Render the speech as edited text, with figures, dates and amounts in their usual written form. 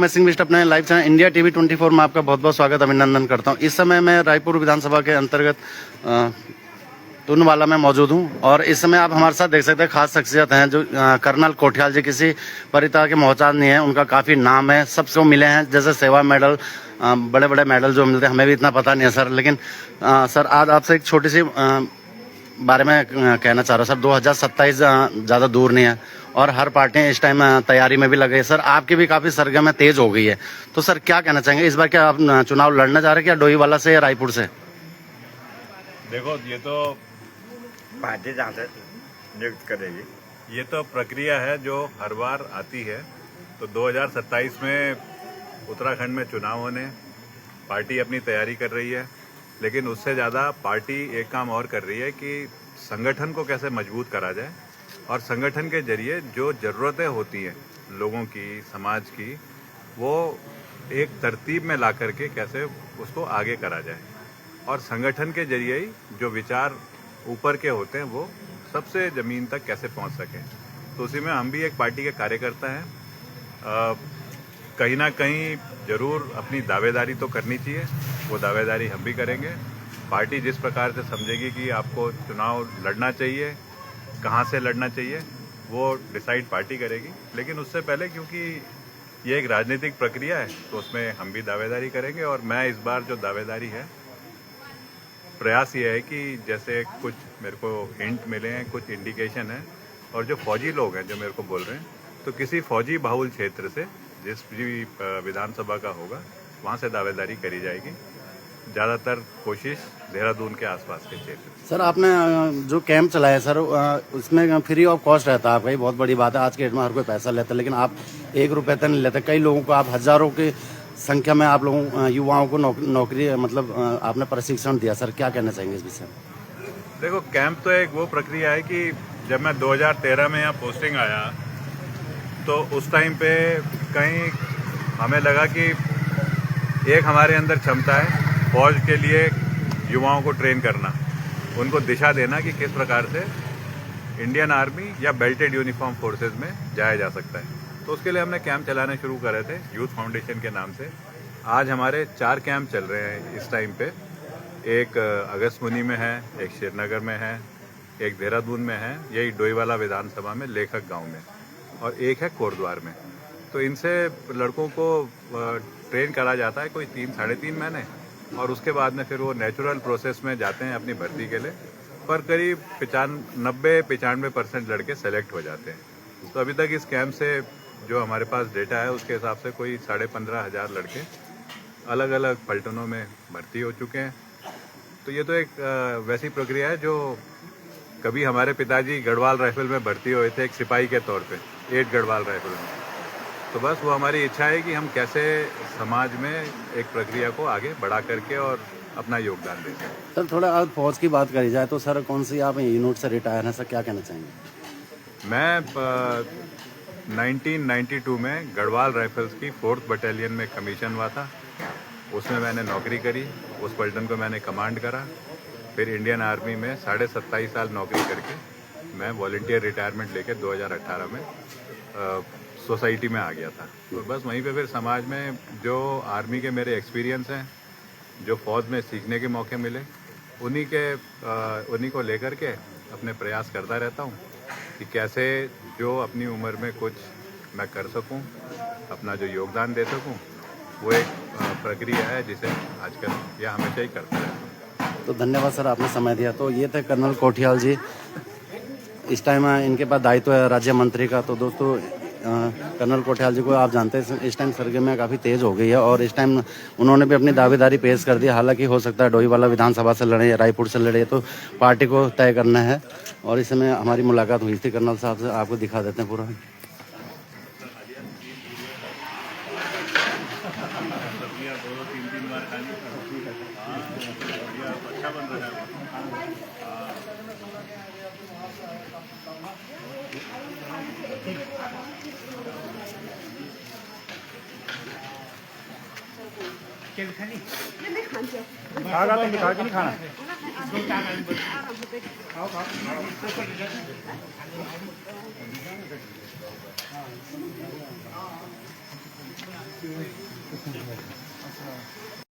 मैं सिंह बिष्ट अपने live channel India TV 24 में आपका बहुत बहुत स्वागत अभिनंदन करता हूं। इस समय मैं रायपुर विधानसभा के अंतर्गत टूनवाला में मौजूद हूं और इस समय आप हमारे साथ देख सकते हैं खास शख्सियत हैं जो कर्नल कोठियाल जी किसी परिता के मोहताज नहीं है। उनका काफ़ी नाम है, सबको मिले हैं जैसे सेवा मेडल, बड़े बड़े मेडल जो मिलते हैं, हमें भी इतना पता नहीं है सर। लेकिन सर आज आपसे एक छोटी सी बारे में कहना चाह रहा हूँ सर। 2027 ज़्यादा दूर नहीं है और हर पार्टियां इस टाइम तैयारी में भी लग गई है। सर आपकी भी काफ़ी सरगर्म तेज हो गई है, तो सर क्या कहना चाहेंगे इस बार? क्या आप चुनाव लड़ना चाह रहे हैं क्या डोईवाला से या रायपुर से? देखो, ये तो पार्टी जहाँ से नियुक्त करेगी, ये तो प्रक्रिया है जो हर बार आती है। तो 2027 में उत्तराखंड में चुनाव होने, पार्टी अपनी तैयारी कर रही है, लेकिन उससे ज़्यादा पार्टी एक काम और कर रही है कि संगठन को कैसे मजबूत करा जाए और संगठन के जरिए जो ज़रूरतें होती हैं लोगों की, समाज की, वो एक तरतीब में ला करके कैसे उसको आगे करा जाए और संगठन के जरिए ही जो विचार ऊपर के होते हैं वो सबसे ज़मीन तक कैसे पहुंच सकें। तो उसी में हम भी एक पार्टी के कार्यकर्ता हैं। कहीं ना कहीं जरूर अपनी दावेदारी तो करनी चाहिए, वो दावेदारी हम भी करेंगे। पार्टी जिस प्रकार से समझेगी कि आपको चुनाव लड़ना चाहिए, कहाँ से लड़ना चाहिए, वो डिसाइड पार्टी करेगी। लेकिन उससे पहले क्योंकि ये एक राजनीतिक प्रक्रिया है तो उसमें हम भी दावेदारी करेंगे। और मैं इस बार जो दावेदारी है, प्रयास ये है कि जैसे कुछ मेरे को हिंट मिले हैं, कुछ इंडिकेशन है और जो फौजी लोग हैं जो मेरे को बोल रहे हैं, तो किसी फौजी बाहुल क्षेत्र से जिस भी विधानसभा का होगा वहाँ से दावेदारी करी जाएगी। ज़्यादातर कोशिश देहरादून के आसपास के क्षेत्र। सर आपने जो कैंप चलाया सर, उसमें फ्री ऑफ कॉस्ट रहता है आपका, ये बहुत बड़ी बात है। आज के डेट में हर कोई पैसा लेता है, लेकिन आप 1 रुपये तक नहीं लेते। कई लोगों को, आप हजारों की संख्या में आप लोगों युवाओं को नौकरी मतलब आपने प्रशिक्षण दिया। सर क्या कहना चाहेंगे इस विषय में? देखो, कैंप तो एक वो प्रक्रिया है कि जब मैं 2013 में यहाँ पोस्टिंग आया तो उस टाइम पे कहीं हमें लगा कि एक हमारे अंदर क्षमता है फौज के लिए युवाओं को ट्रेन करना, उनको दिशा देना कि किस प्रकार से इंडियन आर्मी या बेल्टेड यूनिफॉर्म फोर्सेस में जाया जा सकता है। तो उसके लिए हमने कैंप चलाने शुरू करे थे यूथ फाउंडेशन के नाम से। आज हमारे 4 कैंप चल रहे हैं इस टाइम पे। एक अगस्त्यमुनि में है, एक श्रीनगर में है, एक देहरादून में है, यही डोईवाला विधानसभा में लेखक गांव में, और एक है कोटद्वार में। तो इनसे लड़कों को ट्रेन करा जाता है कोई 3-3.5 महीने, और उसके बाद में फिर वो नेचुरल प्रोसेस में जाते हैं अपनी भर्ती के लिए। पर करीब 90-95% लड़के सेलेक्ट हो जाते हैं। तो अभी तक इस कैंप से जो हमारे पास डेटा है उसके हिसाब से कोई 15,500 लड़के अलग अलग पलटनों में भर्ती हो चुके हैं। तो ये तो एक वैसी प्रक्रिया है जो कभी हमारे पिताजी गढ़वाल राइफल में भर्ती हुए थे एक सिपाही के तौर पे, 8 गढ़वाल राइफल में। तो बस वो हमारी इच्छा है कि हम कैसे समाज में एक प्रक्रिया को आगे बढ़ा करके और अपना योगदान दें। सर थोड़ा आज फौज की बात करी जाए तो सर कौन सी आप यूनिट से रिटायर हैं सर, क्या कहना चाहेंगे? मैं 1992 में गढ़वाल राइफल्स की 4th बटालियन में कमीशन हुआ था। उसमें मैंने नौकरी करी, उस पलटन को मैंने कमांड करा। फिर इंडियन आर्मी में 27.5 साल नौकरी करके मैं वॉलंटियर रिटायरमेंट लेके 2018 में सोसाइटी में आ गया था। तो बस वहीं पे फिर समाज में जो आर्मी के मेरे एक्सपीरियंस हैं, जो फौज में सीखने के मौके मिले, उन्हीं को लेकर के अपने प्रयास करता रहता हूँ कि कैसे जो अपनी उम्र में कुछ मैं कर सकूँ, अपना जो योगदान दे सकूँ, वो एक प्रक्रिया है जिसे आजकल या हमेशा ही करता रहता हूँ। तो धन्यवाद सर, आपने समय दिया। तो ये थे कर्नल कोठियाल जी। इस टाइम इनके पास दायित्व है राज्य मंत्री का। तो दोस्तों कर्नल कोठियाल जी को आप जानते हैं, इस टाइम सरगर्मियाँ काफ़ी तेज़ हो गई है और इस टाइम उन्होंने भी अपनी दावेदारी पेश कर दी। हालांकि हो सकता है डोईवाला विधानसभा से लड़े या रायपुर से लड़े, तो पार्टी को तय करना है। और इस समय हमारी मुलाकात हुई थी कर्नल साहब से, आपको दिखा देते हैं पूरा। खागा तो दिखा के नहीं खाना। अच्छा